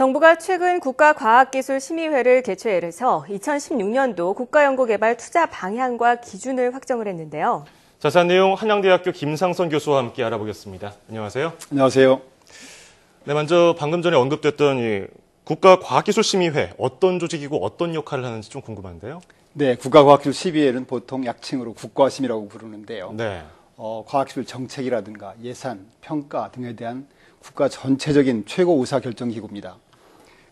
정부가 최근 국가과학기술심의회를 개최해서 2016년도 국가연구개발 투자 방향과 기준을 확정을 했는데요. 자세한 내용 한양대학교 김상선 교수와 함께 알아보겠습니다. 안녕하세요. 안녕하세요. 네, 먼저 방금 전에 언급됐던 이 국가과학기술심의회, 어떤 조직이고 어떤 역할을 하는지 좀 궁금한데요. 네, 국가과학기술심의회는 보통 약칭으로 국과심이라고 부르는데요. 네. 과학기술 정책이라든가 예산, 평가 등에 대한 국가 전체적인 최고 의사결정기구입니다.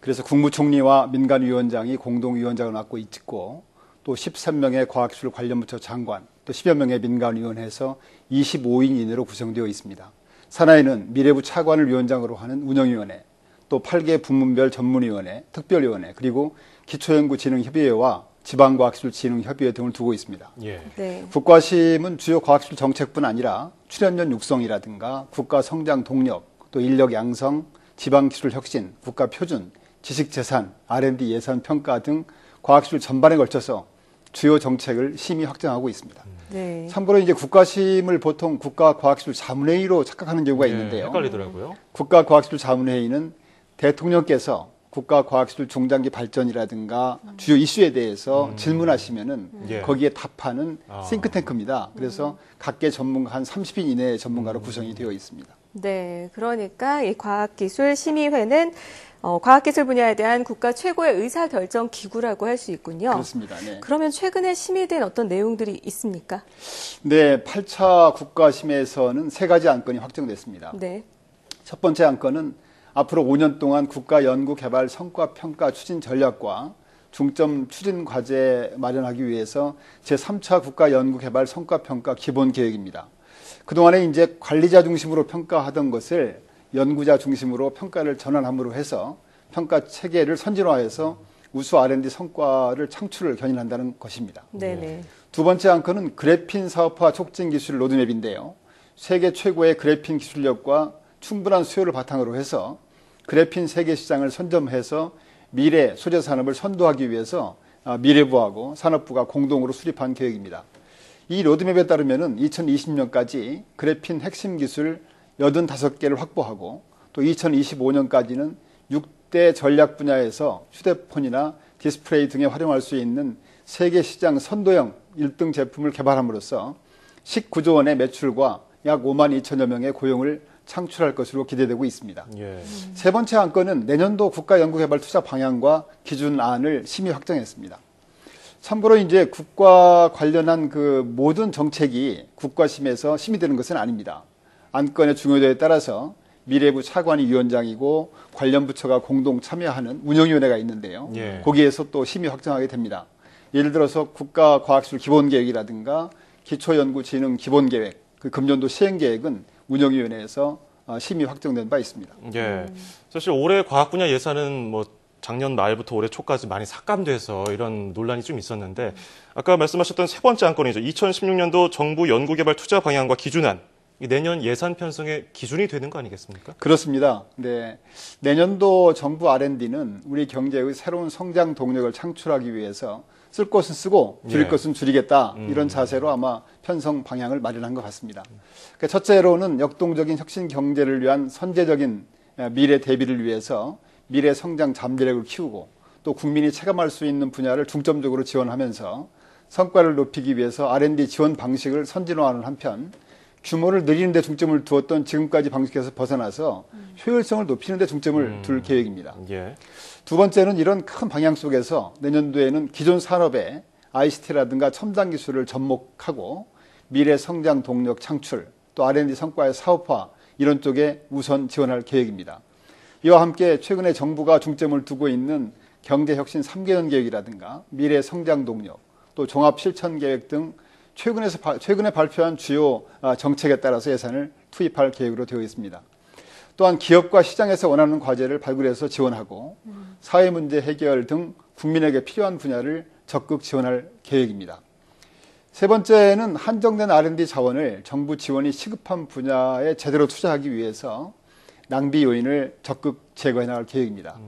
그래서 국무총리와 민간위원장이 공동위원장을 맡고 있고 또 13명의 과학기술 관련 부처 장관, 또 10여 명의 민간위원회에서 25인 이내로 구성되어 있습니다. 산하에는 미래부 차관을 위원장으로 하는 운영위원회, 또 8개 부문별 전문위원회, 특별위원회, 그리고 기초연구진흥협의회와 지방과학기술진흥협의회 등을 두고 있습니다. 예. 네. 국과심은 주요 과학기술 정책뿐 아니라 출연연 육성이라든가 국가 성장 동력, 또 인력 양성, 지방기술 혁신, 국가 표준, 지식재산, R&D 예산 평가 등 과학기술 전반에 걸쳐서 주요 정책을 심의 확정하고 있습니다. 네. 참고로 이제 국과심을 보통 국가과학기술자문회의로 착각하는 경우가 있는데요. 헷갈리더라고요. 국가과학기술자문회의는 대통령께서 국가과학기술 중장기 발전이라든가 주요 이슈에 대해서 질문하시면은 거기에 답하는 싱크탱크입니다. 그래서 각계 전문가 한 30인 이내의 전문가로 구성이 되어 있습니다. 네, 그러니까 이 과학기술심의회는 과학기술 분야에 대한 국가 최고의 의사결정 기구라고 할 수 있군요. 그렇습니다. 네. 그러면 최근에 심의된 어떤 내용들이 있습니까? 네, 8차 국가심의에서는 3가지 안건이 확정됐습니다. 네. 첫 번째 안건은 앞으로 5년 동안 국가 연구 개발 성과 평가 추진 전략과 중점 추진 과제 마련하기 위해서 제3차 국가 연구 개발 성과 평가 기본 계획입니다. 그동안에 이제 관리자 중심으로 평가하던 것을 연구자 중심으로 평가를 전환함으로 해서 평가 체계를 선진화해서 우수 R&D 성과를 창출을 견인한다는 것입니다. 네네. 두 번째 안건은 그래핀 사업화 촉진 기술 로드맵인데요. 세계 최고의 그래핀 기술력과 충분한 수요를 바탕으로 해서 그래핀 세계 시장을 선점해서 미래 소재 산업을 선도하기 위해서 미래부하고 산업부가 공동으로 수립한 계획입니다. 이 로드맵에 따르면 2020년까지 그래핀 핵심 기술 85개를 확보하고 또 2025년까지는 6대 전략 분야에서 휴대폰이나 디스플레이 등에 활용할 수 있는 세계 시장 선도형 1등 제품을 개발함으로써 19조 원의 매출과 약 5만 2천여 명의 고용을 창출할 것으로 기대되고 있습니다. 예. 세 번째 안건은 내년도 국가연구개발 투자 방향과 기준안을 심의 확정했습니다. 참고로 이제 국가 관련한 그 모든 정책이 국과심에서 심의되는 것은 아닙니다. 안건의 중요도에 따라서 미래부 차관이 위원장이고 관련 부처가 공동 참여하는 운영위원회가 있는데요. 예. 거기에서 또 심의 확정하게 됩니다. 예를 들어서 국가과학기술 기본계획이라든가 기초연구진흥 기본계획, 그 금년도 시행계획은 운영위원회에서 심의 확정된 바 있습니다. 예. 사실 올해 과학 분야 예산은 뭐 작년 말부터 올해 초까지 많이 삭감돼서 이런 논란이 좀 있었는데 아까 말씀하셨던 세 번째 안건이죠. 2016년도 정부 연구개발 투자 방향과 기준안. 내년 예산 편성의 기준이 되는 거 아니겠습니까? 그렇습니다. 네. 내년도 정부 R&D는 우리 경제의 새로운 성장 동력을 창출하기 위해서 쓸 것은 쓰고 줄일 것은 줄이겠다. 이런 자세로 아마 편성 방향을 마련한 것 같습니다. 그러니까 첫째로는 역동적인 혁신 경제를 위한 선제적인 미래 대비를 위해서 미래 성장 잠재력을 키우고 또 국민이 체감할 수 있는 분야를 중점적으로 지원하면서 성과를 높이기 위해서 R&D 지원 방식을 선진화하는 한편 규모를 늘리는 데 중점을 두었던 지금까지 방식에서 벗어나서 효율성을 높이는 데 중점을 둘 계획입니다. 예. 두 번째는 이런 큰 방향 속에서 내년도에는 기존 산업에 ICT라든가 첨단 기술을 접목하고 미래 성장 동력 창출, 또 R&D 성과의 사업화 이런 쪽에 우선 지원할 계획입니다. 이와 함께 최근에 정부가 중점을 두고 있는 경제혁신 3개년 계획이라든가 미래 성장 동력, 또 종합 실천 계획 등 최근에 발표한 주요 정책에 따라서 예산을 투입할 계획으로 되어 있습니다. 또한 기업과 시장에서 원하는 과제를 발굴해서 지원하고 사회 문제 해결 등 국민에게 필요한 분야를 적극 지원할 계획입니다. 세 번째는 한정된 R&D 자원을 정부 지원이 시급한 분야에 제대로 투자하기 위해서 낭비 요인을 적극 제거해 나갈 계획입니다.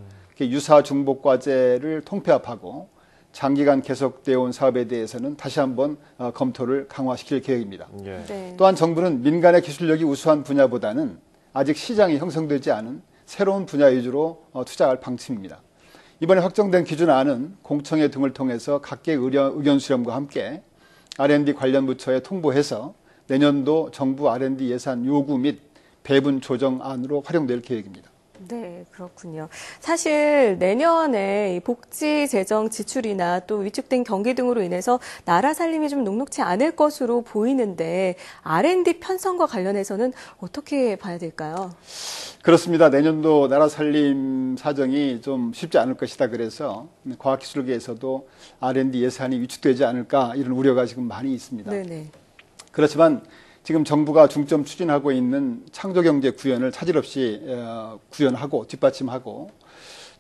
유사 중복 과제를 통폐합하고 장기간 계속되어 온 사업에 대해서는 다시 한번 검토를 강화시킬 계획입니다. 예. 네. 또한 정부는 민간의 기술력이 우수한 분야보다는 아직 시장이 형성되지 않은 새로운 분야 위주로 투자할 방침입니다. 이번에 확정된 기준안은 공청회 등을 통해서 각계 의견 수렴과 함께 R&D 관련 부처에 통보해서 내년도 정부 R&D 예산 요구 및 배분 조정안으로 활용될 계획입니다. 네, 그렇군요. 사실 내년에 이 복지 재정 지출이나 또 위축된 경기 등으로 인해서 나라 살림이 좀 녹록지 않을 것으로 보이는데 R&D 편성과 관련해서는 어떻게 봐야 될까요? 그렇습니다. 내년도 나라 살림 사정이 좀 쉽지 않을 것이다. 그래서 과학기술계에서도 R&D 예산이 위축되지 않을까 이런 우려가 지금 많이 있습니다. 네네. 그렇지만 지금 정부가 중점 추진하고 있는 창조경제 구현을 차질 없이 구현하고 뒷받침하고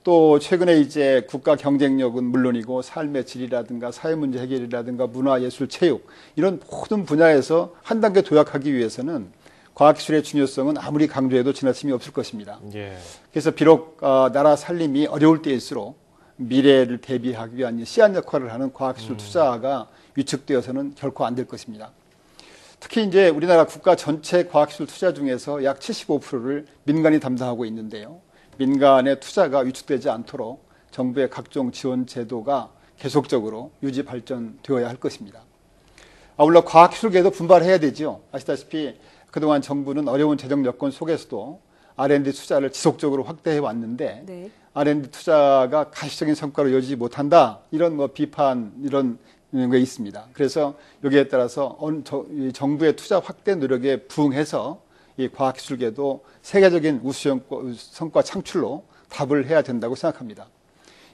또 최근에 이제 국가 경쟁력은 물론이고 삶의 질이라든가 사회문제 해결이라든가 문화예술 체육 이런 모든 분야에서 한 단계 도약하기 위해서는 과학기술의 중요성은 아무리 강조해도 지나침이 없을 것입니다. 예. 그래서 비록 나라 살림이 어려울 때일수록 미래를 대비하기 위한 씨앗 역할을 하는 과학기술 투자가 위축되어서는 결코 안 될 것입니다. 특히 이제 우리나라 국가 전체 과학기술 투자 중에서 약 75%를 민간이 담당하고 있는데요. 민간의 투자가 위축되지 않도록 정부의 각종 지원 제도가 계속적으로 유지 발전되어야 할 것입니다. 아울러 과학기술계도 분발해야 되죠. 아시다시피 그동안 정부는 어려운 재정 여건 속에서도 R&D 투자를 지속적으로 확대해 왔는데 네. R&D 투자가 가시적인 성과로 이어지지 못한다. 이런 비판 이런 게 있습니다. 그래서 여기에 따라서 정부의 투자 확대 노력에 부응해서 이 과학기술계도 세계적인 우수 성과 창출로 답을 해야 된다고 생각합니다.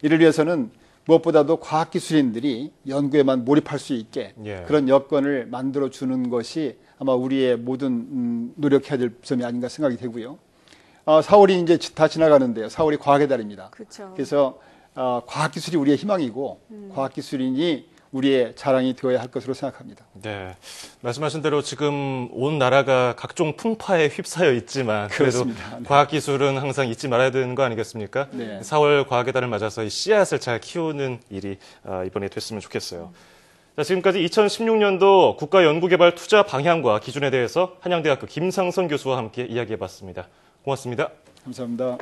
이를 위해서는 무엇보다도 과학기술인들이 연구에만 몰입할 수 있게 그런 여건을 만들어주는 것이 아마 우리의 모든 노력해야 될 점이 아닌가 생각이 되고요. 4월이 이제 다 지나가는데요. 4월이 과학의 달입니다. 그렇죠. 그래서 과학기술이 우리의 희망이고 과학기술인이 우리의 자랑이 되어야 할 것으로 생각합니다. 네, 말씀하신 대로 지금 온 나라가 각종 풍파에 휩싸여 있지만 그래도 그렇습니다. 네. 과학기술은 항상 잊지 말아야 되는 거 아니겠습니까? 네. 4월 과학의 달을 맞아서 이 씨앗을 잘 키우는 일이 이번에 됐으면 좋겠어요. 자, 지금까지 2016년도 국가연구개발 투자 방향과 기준에 대해서 한양대학교 김상선 교수와 함께 이야기해봤습니다. 고맙습니다. 감사합니다.